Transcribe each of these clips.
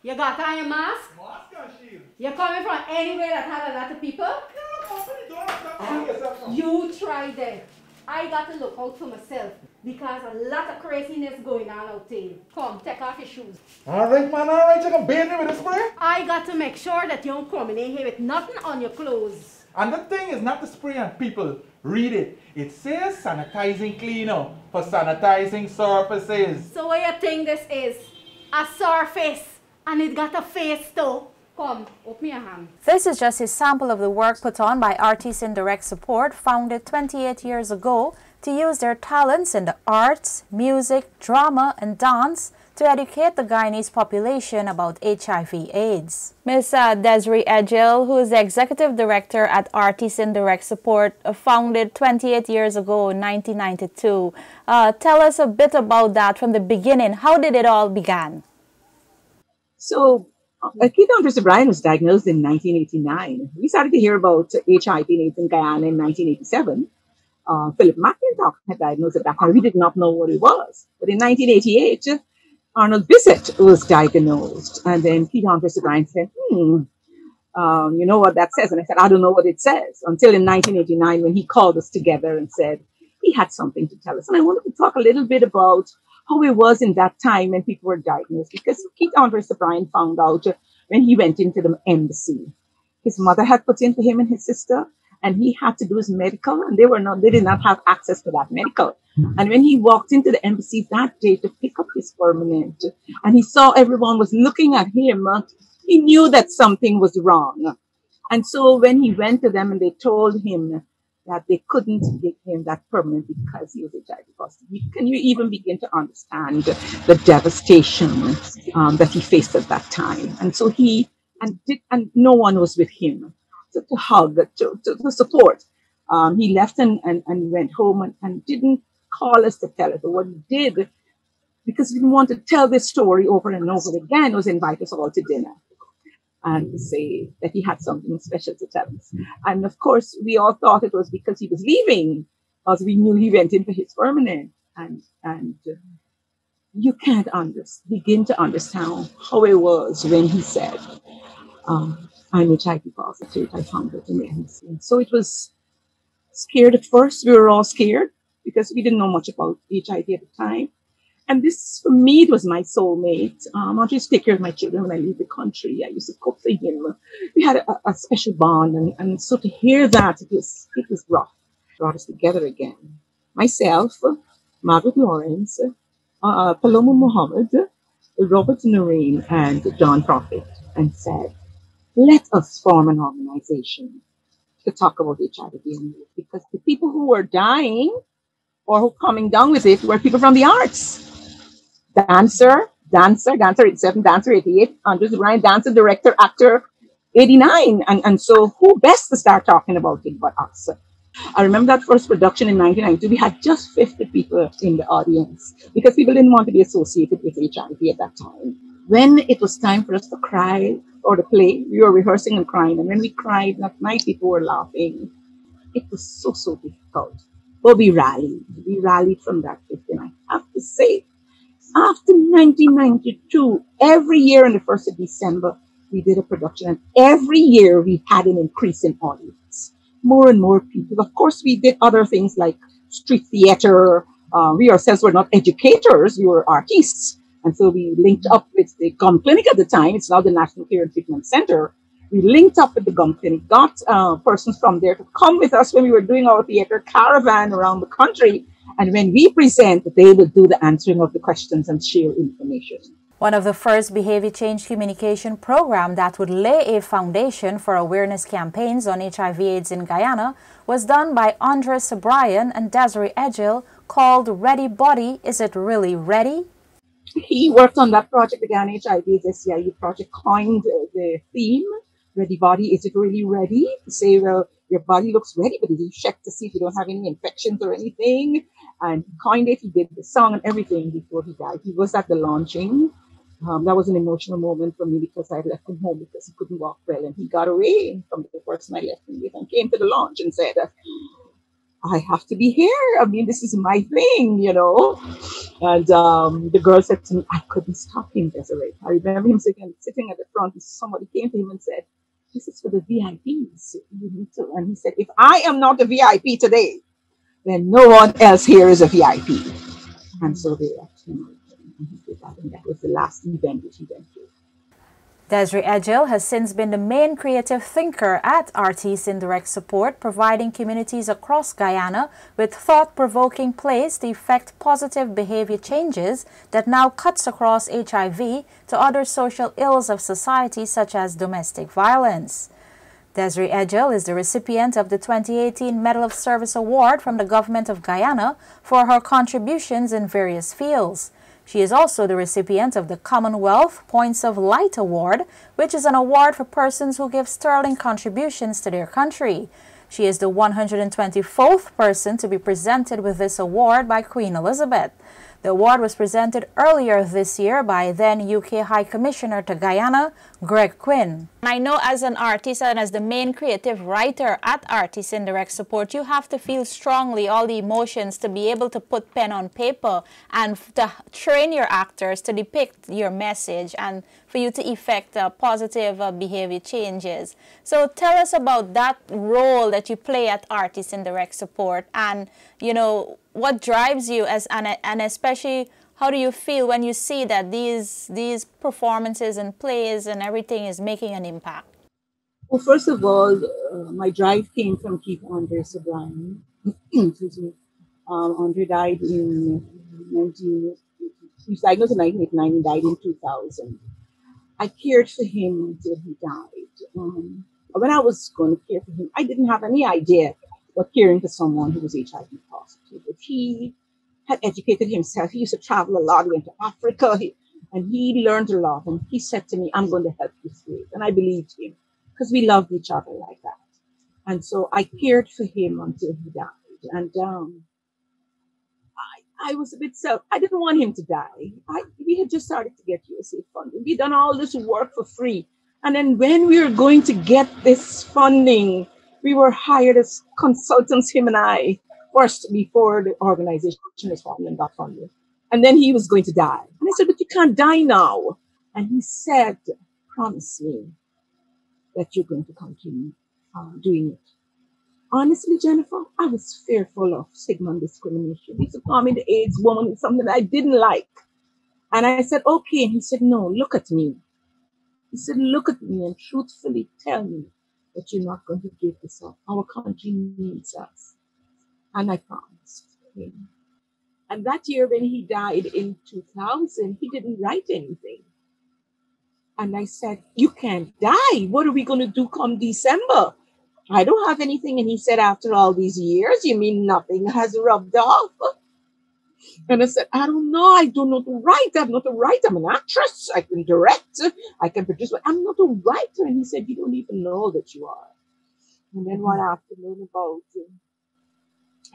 You got on your mask? Mask and shield. You're coming from anywhere that had a lot of people? Yeah, company don't have to yourself now. You try there. I got to look out for myself because a lot of craziness going on out there. Come, take off your shoes. Alright, man, alright, you can bathe me with the spray. I got to make sure that you don't come in here with nothing on your clothes. And the thing is not the spray, and people read it. It says sanitizing cleaner for sanitizing surfaces. So what you think this is? A surface. And it got a face too. Come, open your hand. This is just a sample of the work put on by Artists in Direct Support, founded 28 years ago to use their talents in the arts, music, drama and dance to educate the Guyanese population about HIV/AIDS. Ms. Desiree Edghill, who is the Executive Director at Artists in Direct Support, founded 28 years ago in 1992. Tell us a bit about that from the beginning. How did it all begin? So, Keith Andre Sobryan was diagnosed in 1989. We started to hear about HIV and AIDS in Guyana in 1987. Philip McIntosh had diagnosed it back then. We did not know what it was. But in 1988, Arnold Bissett was diagnosed. And then Keith Andre Sobryan said, you know what that says? And I said, I don't know what it says. Until in 1989, when he called us together and said he had something to tell us. And I wanted to talk a little bit about how it was in that time when people were diagnosed, because Keith Andre Sobryan found out when he went into the embassy. His mother had put in for him and his sister, and he had to do his medical, and they did not have access to that medical. And when he walked into the embassy that day to pick up his permanent, and he saw everyone was looking at him, he knew that something was wrong. And so when he went to them and they told him that they couldn't give him that permanent because he was HIV positive. Can you even begin to understand the devastation that he faced at that time? And so and no one was with him to hug, to support. He left and went home and didn't call us to tell us. But what he did, because he didn't want to tell this story over and over again, was invite us all to dinner and to say that he had something special to tell us. And of course, we all thought it was because he was leaving, as we knew he went in for his permanent. And you can't begin to understand how it was when he said, I'm HIV positive, I found it in the embassy. So it was scared at first. We were all scared because we didn't know much about HIV at the time. And this, for me, it was my soulmate. I used to take care of my children when I leave the country. I used to cook for him. We had a special bond. And so to hear that, it was rough. It brought us together again. Myself, Margaret Lawrence, Paloma Muhammad, Robert Noreen, and John Prophet, and said, let us form an organization to talk about HIV and AIDS, because the people who were dying or who coming down with it were people from the arts. Dancer 87, dancer 88, Andre Sobryan, dancer, director, actor 89. And so who best to start talking about it but us? I remember that first production in 1992, we had just 50 people in the audience because people didn't want to be associated with HIV at that time. When it was time for us to cry or to play, we were rehearsing and crying. And when we cried that night, people were laughing. It was so difficult. But we rallied. We rallied from that 50. And I have to say, after 1992, every year on the 1st of December, we did a production. And every year we had an increase in audience. More and more people. Of course, we did other things like street theater. We ourselves were not educators. We were artists. And so we linked up with the Gum Clinic at the time. It's now the National Care and Treatment Center. We linked up with the Gum Clinic, got persons from there to come with us when we were doing our theater caravan around the country. And when we present, they would do the answering of the questions and share information. One of the first behavior change communication program that would lay a foundation for awareness campaigns on HIV/AIDS in Guyana was done by Andre Sobryan and Desiree Edghill, called Ready Body, Is It Really Ready? He worked on that project, the Guyana HIV/SCIU project, coined the theme, Ready Body, Is It Really Ready? To say, well, your body looks ready, but did you check to see if you don't have any infections or anything? And he coined it, he did the song and everything before he died. He was at the launching. That was an emotional moment for me because I had left him home because he couldn't walk well. And he got away from the person I left him with and came to the launch and said, I have to be here. I mean, this is my thing, you know. And the girl said to me, I couldn't stop him, Desiree. I remember him sitting at the front, and somebody came to him and said, this is for the VIPs. You need to. And he said, if I am not a VIP today, then no one else here is a VIP. And so they actually, and that was the last event which he went to. Desiree Edghill has since been the main creative thinker at Artists in Direct Support, providing communities across Guyana with thought-provoking plays to effect positive behavior changes that now cuts across HIV to other social ills of society such as domestic violence. Desiree Edghill is the recipient of the 2018 Medal of Service Award from the Government of Guyana for her contributions in various fields. She is also the recipient of the Commonwealth Points of Light Award, which is an award for persons who give sterling contributions to their country. She is the 124th person to be presented with this award by Queen Elizabeth. The award was presented earlier this year by then UK High Commissioner to Guyana, Greg Quinn. I know as an artist and as the main creative writer at Artists in Direct Support, you have to feel strongly all the emotions to be able to put pen on paper and to train your actors to depict your message and for you to effect positive behavior changes. So tell us about that role that you play at Artists in Direct Support, and you know what drives you as and especially how do you feel when you see that these performances and plays and everything is making an impact? Well, first of all, my drive came from Keith Andre Sobryan. Excuse me. Andre died in 19. He was diagnosed in 1989 and died in 2000. I cared for him until he died. When I was going to care for him, I didn't have any idea what caring for someone who was HIV positive. If he had educated himself, he used to travel a lot, he went to Africa, and he learned a lot. And he said to me, I'm going to help you through it. And I believed him because we loved each other like that. And so I cared for him until he died. And I was a bit I didn't want him to die. We had just started to get USA funding. We'd done all this work for free. And then when we were going to get this funding, we were hired as consultants, him and I, first before the organization was formed and got funded. And then he was going to die. And I said, but you can't die now. And he said, promise me that you're going to continue doing it. Honestly, Jennifer, I was fearful of stigma and discrimination. He used to call me the AIDS woman, something I didn't like. And I said, okay. And he said, no, look at me. He said, look at me and truthfully tell me that you're not going to give this up. Our country needs us. And I promised him. And that year when he died in 2000, he didn't write anything. And I said, you can't die. What are we going to do come December? I don't have anything. And he said, after all these years, you mean nothing has rubbed off? And I said, I don't know. I don't know to write. I'm not a writer. I'm an actress. I can direct. I can produce, but I'm not a writer. And he said, you don't even know that you are. And then one afternoon, about,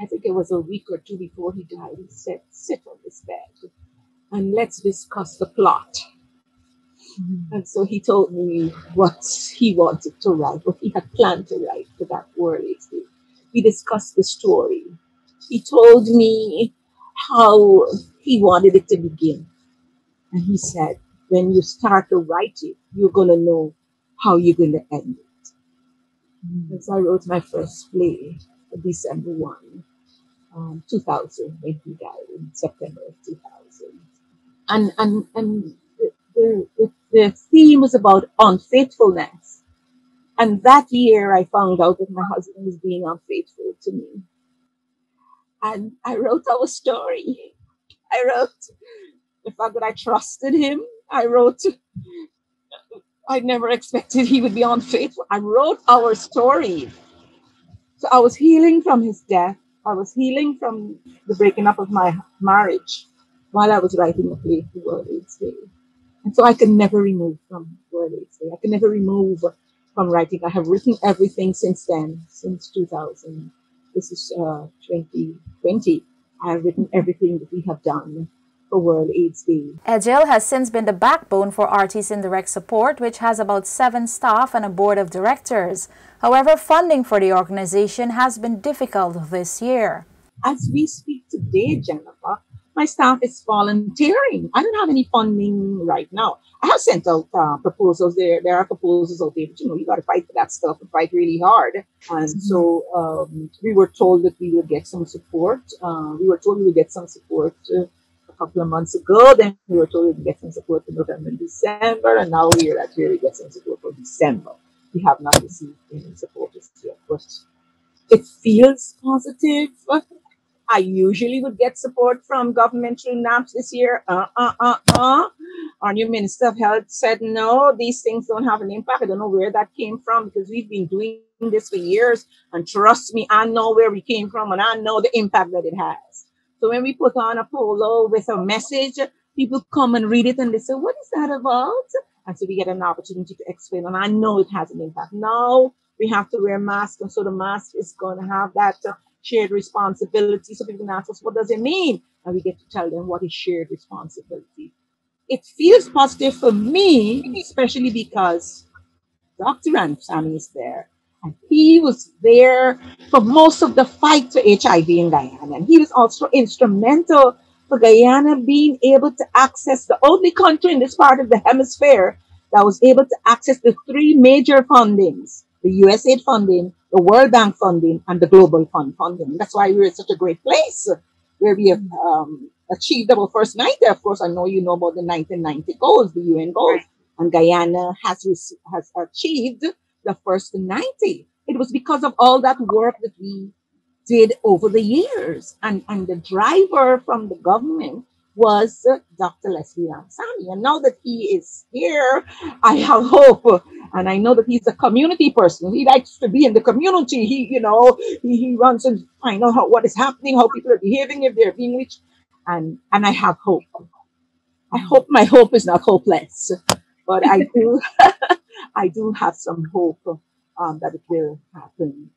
I think it was a week or two before he died, he said, sit on this bed and let's discuss the plot. And so he told me what he wanted to write, what he had planned to write for that World AIDS Day. We discussed the story. He told me how he wanted it to begin. And he said, when you start to write it, you're going to know how you're going to end it. And so I wrote my first play, December 1, 2000, when he died in September of 2000. And the theme was about unfaithfulness. And that year I found out that my husband was being unfaithful to me. And I wrote our story. I wrote the fact that I trusted him. I wrote, I never expected he would be unfaithful. I wrote our story. So I was healing from his death. I was healing from the breaking up of my marriage while I was writing a play for World AIDS Day. And so I can never remove from World AIDS Day. I can never remove from writing. I have written everything since then, since 2000. This is 2020. I have written everything that we have done for World AIDS Day. Edghill has since been the backbone for RT's Indirect Support, which has about 7 staff and a board of directors. However, funding for the organization has been difficult this year. As we speak today, Jennifer, my staff is volunteering. I don't have any funding right now. I have sent out proposals. There are proposals out there, but you got to fight for that stuff and fight really hard. And so we were told that we would get some support. We were told we would get some support a couple of months ago. Then we were told we would get some support in November and December. And now we are that we get some support for December. We have not received any support this year, but it feels positive. I usually would get support from government through NAPS this year. Our new Minister of Health said, no, these things don't have an impact. I don't know where that came from because we've been doing this for years. And trust me, I know where we came from and I know the impact that it has. So when we put on a polo with a message, people come and read it and they say, what is that about? And so we get an opportunity to explain. And I know it has an impact. Now we have to wear masks. And so the mask is going to have that shared responsibility. So people can ask us, what does it mean? And we get to tell them what is shared responsibility. It feels positive for me, especially because Dr. Ramsamy is there. And he was there for most of the fight to HIV in Guyana. And he was also instrumental for Guyana being able to access the only country in this part of the hemisphere that was able to access the 3 major fundings: the USAID funding, the World Bank funding, and the Global Fund funding. That's why we're in such a great place where we have achieved our first 90. Of course, I know you know about the 1990 goals, the UN goals, and Guyana has achieved the first 90. It was because of all that work that we did over the years. And the driver from the government was Dr. Leslie Ramsamy. And now that he is here, I have hope. And I know that he's a community person. He likes to be in the community. He runs and find out what is happening, how people are behaving, if they're being reached. And I have hope. I hope my hope is not hopeless, but I do, I do have some hope that it will happen.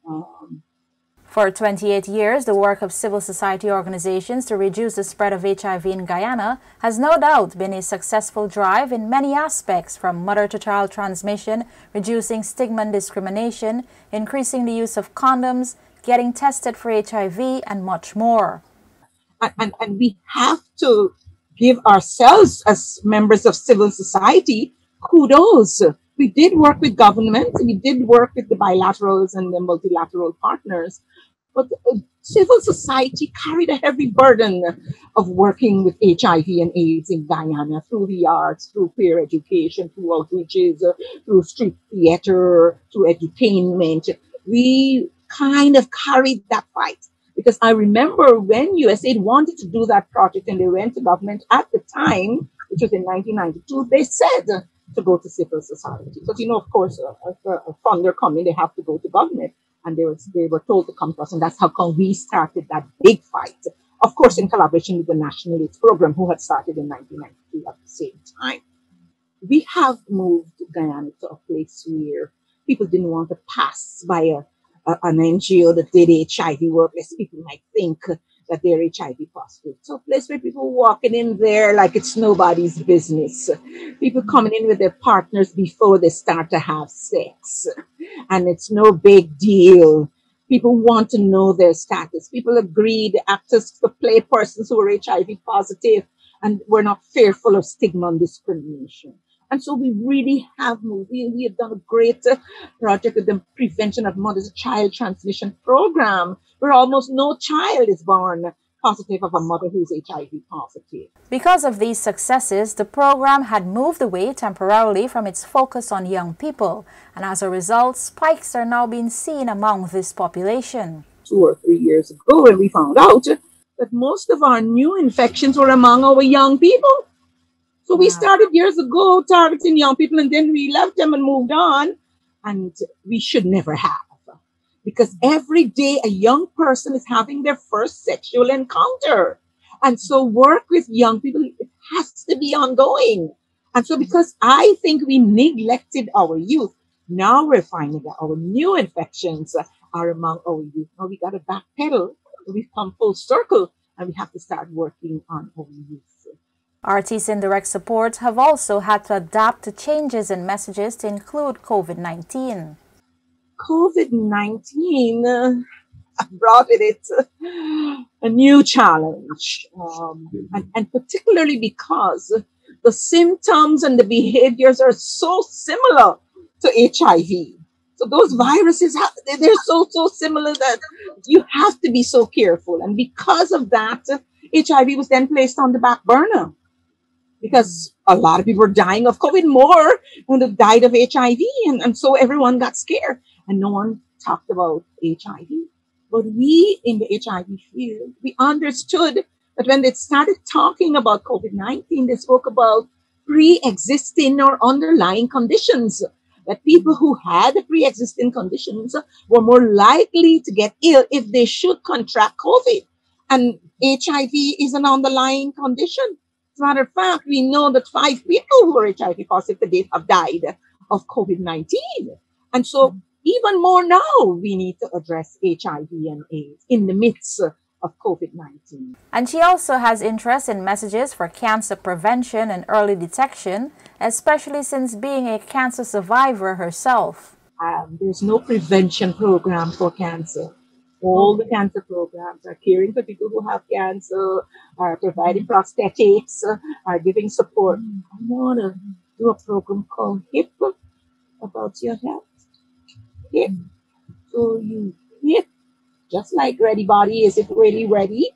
For 28 years, the work of civil society organizations to reduce the spread of HIV in Guyana has no doubt been a successful drive in many aspects, from mother-to-child transmission, reducing stigma and discrimination, increasing the use of condoms, getting tested for HIV, and much more. And we have to give ourselves, as members of civil society, kudos. We did work with government, we did work with the bilaterals and the multilateral partners, but civil society carried a heavy burden of working with HIV and AIDS in Guyana through the arts, through peer education, through outreaches, through street theater, through edutainment. We kind of carried that fight. Because I remember when USAID wanted to do that project and they went to government at the time, which was in 1992, they said to go to civil society. Because, of course, a funder coming, they have to go to government. And they were told to come to us. And that's how come we started that big fight. Of course, in collaboration with the National AIDS Program, who had started in 1992 at the same time. We have moved Guyana to a place where people didn't want to pass by an NGO that did HIV work, lest people might think that they're HIV positive. So a place where people walking in there like it's nobody's business. People coming in with their partners before they start to have sex. And it's no big deal. People want to know their status. People agree the actors to play persons who are HIV positive and we're not fearful of stigma and discrimination. And so we really have moved. We have done a great project with the prevention of mother-to-child transmission program, where almost no child is born positive of a mother who's HIV positive. Because of these successes, the program had moved away temporarily from its focus on young people, and as a result, spikes are now being seen among this population. 2 or 3 years ago, when we found out that most of our new infections were among our young people. So we started years ago targeting young people, and then we left them and moved on. And we should never have. Because every day a young person is having their first sexual encounter. And so work with young people, it has to be ongoing. And so because I think we neglected our youth, now we're finding that our new infections are among our youth. Now we got to backpedal. We've come full circle, and we have to start working on our youth. RT's indirect support have also had to adapt to changes in messages to include COVID-19. COVID-19 brought with it a new challenge, and particularly because the symptoms and the behaviors are so similar to HIV. So those viruses, they're so similar that you have to be so careful. And because of that, HIV was then placed on the back burner because a lot of people were dying of COVID more than they died of HIV. And so everyone got scared and no one talked about HIV. But we in the HIV field, we understood that when they started talking about COVID-19, they spoke about pre-existing or underlying conditions. That people who had pre-existing conditions were more likely to get ill if they should contract COVID. And HIV is an underlying condition. As a matter of fact, we know that 5 people who are HIV positive to date have died of COVID-19. And so even more now, we need to address HIV and AIDS in the midst of COVID-19. And she also has interest in messages for cancer prevention and early detection, especially since being a cancer survivor herself. There's no prevention program for cancer. All the cancer programs are caring for people who have cancer, are providing prosthetics, are giving support. I want to do a program called HIP, about your health. HIP. So you HIP, just like Ready Body, is it really ready?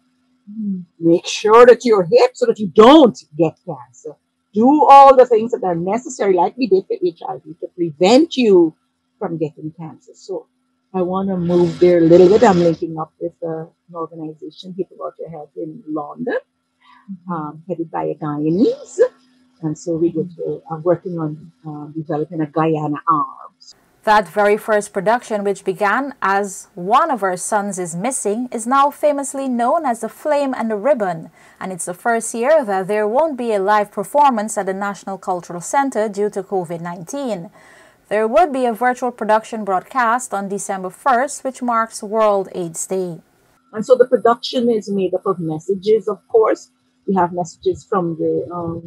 Make sure that you're hip so that you don't get cancer. Do all the things that are necessary, like we did for HIV, to prevent you from getting cancer. So I want to move there a little bit. I'm linking up with an organization, Hip About Your Health, in London, headed by a Guyanese. And so I'm working on developing a Guyana arm. That very first production, which began as One of Our Sons is Missing, is now famously known as The Flame and the Ribbon, and it's the first year that there won't be a live performance at the National Cultural Center due to COVID-19. There would be a virtual production broadcast on December 1st, which marks World AIDS Day. And so the production is made up of messages, of course. We have messages from the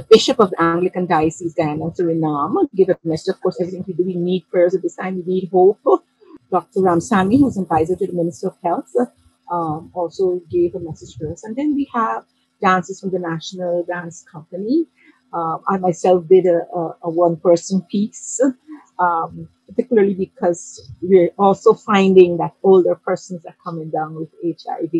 Bishop of the Anglican Diocese, Guyana and Suriname, give a message. Of course, everything we do, we need prayers at this time, we need hope. Dr. Ramsamy, who's advisor to the Minister of Health, also gave a message for us. And then we have dances from the National Dance Company. I myself did a one-person piece, particularly because we're also finding that older persons are coming down with HIV.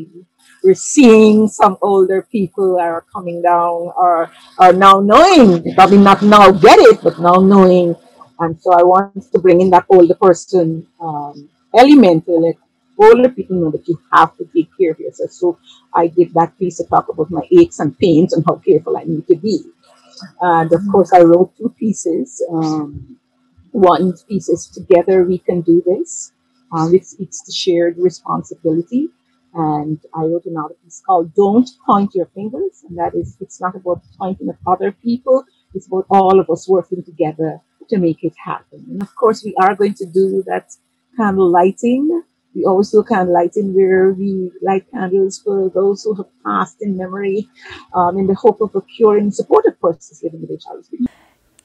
We're seeing some older people are coming down or are now knowing, probably not now get it, but now knowing. And so I want to bring in that older person element to let older people know that you have to take care of yourself. So I did that piece to talk about my aches and pains and how careful I need to be. And of course, I wrote 2 pieces. One piece is Together We Can Do This. It speaks to shared responsibility. And I wrote another piece called Don't Point Your Fingers. And that is, it's not about pointing at other people. It's about all of us working together to make it happen. And of course, we are going to do that candle lighting. We always do candle lighting where we light candles for those who have passed in memory, in the hope of a curing and supportive persons living with HIV.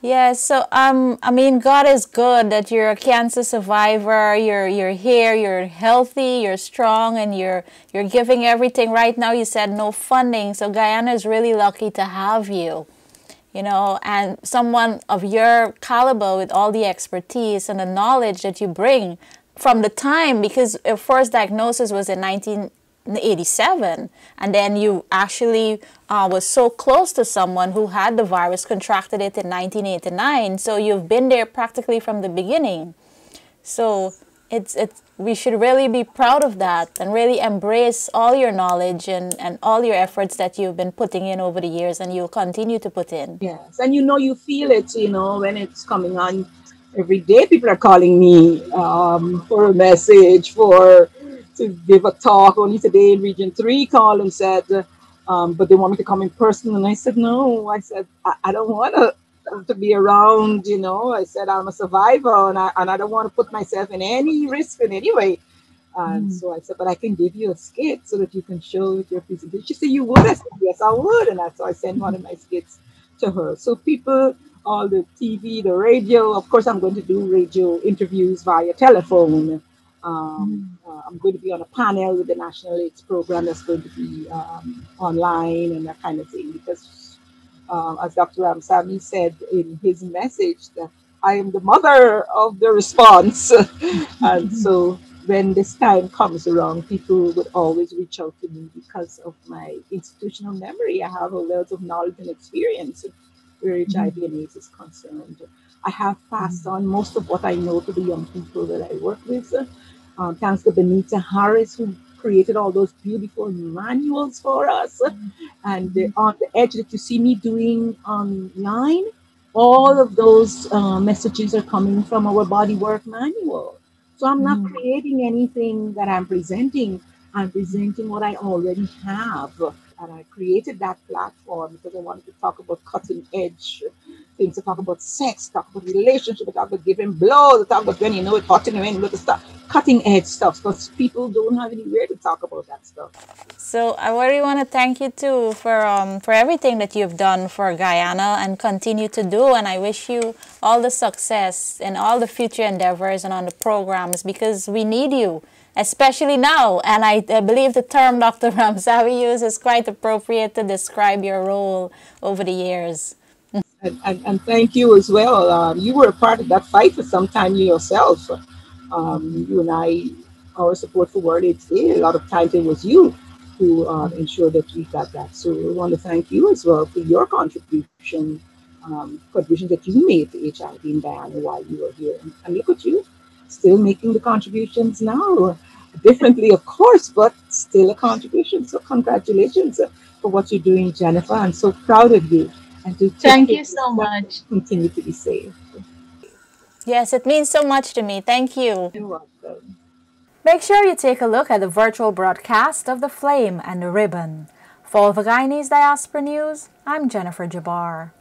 Yeah, so I mean, God is good that you're a cancer survivor. You're here, you're healthy, you're strong, and you're giving everything. Right now, you said no funding, so Guyana is really lucky to have you. You know, and someone of your caliber with all the expertise and the knowledge that you bring from the time, because your first diagnosis was in 1987, and then you actually was so close to someone who had the virus, contracted it in 1989. So you've been there practically from the beginning. So we should really be proud of that and really embrace all your knowledge and all your efforts that you've been putting in over the years and you'll continue to put in. Yes, and you feel it, when it's coming on. Every day people are calling me for a message, to give a talk. Only today in Region 3 called and said, but they want me to come in person. And I said, no. I said, I don't want to be around, I said, I'm a survivor and I don't want to put myself in any risk in any way. And so I said, but I can give you a skit so that you can show your presentation. She said, you would? I said, yes, I would. And so I sent one of my skits to her. So people, all the TV, the radio, of course, I'm going to do radio interviews via telephone. I'm going to be on a panel with the National AIDS program that's going to be online and that kind of thing. Because as Dr. Ramsamy said in his message, that I am the mother of the response. And so when this time comes around, people would always reach out to me because of my institutional memory. I have a wealth of knowledge and experience where HIV and AIDS is concerned. I have passed on most of what I know to the young people that I work with. Thanks to Benita Harris, who created all those beautiful manuals for us. And on the edge that you see me doing online, all of those messages are coming from our body work manual. So I'm not creating anything that I'm presenting. I'm presenting what I already have. And I created that platform because I wanted to talk about cutting edge things, to talk about sex, talk about relationship, talk about giving blows, talk about when you know it, cutting when you know the stuff, cutting edge stuff, because people don't have anywhere to talk about that stuff. So I really want to thank you too for everything that you've done for Guyana and continue to do. And I wish you all the success in all the future endeavors and on the programs, because we need you, especially now. And I believe the term Dr. Ramsamy used is quite appropriate to describe your role over the years. And thank you as well. You were a part of that fight for some time yourself. You and I, our support for World AIDS Day, a lot of times it was you who ensured that we got that. So we want to thank you as well for your contribution that you made to HIV in Guyana while you were here. And look at you, still making the contributions now. Differently, of course, but still a contribution. So congratulations for what you're doing, Jennifer. I'm so proud of you. And to thank you so much. Continue to be safe. Yes, it means so much to me. Thank you. You're welcome. Make sure you take a look at the virtual broadcast of The Flame and the Ribbon. For the Guyanese Diaspora News, I'm Jennifer Jabbar.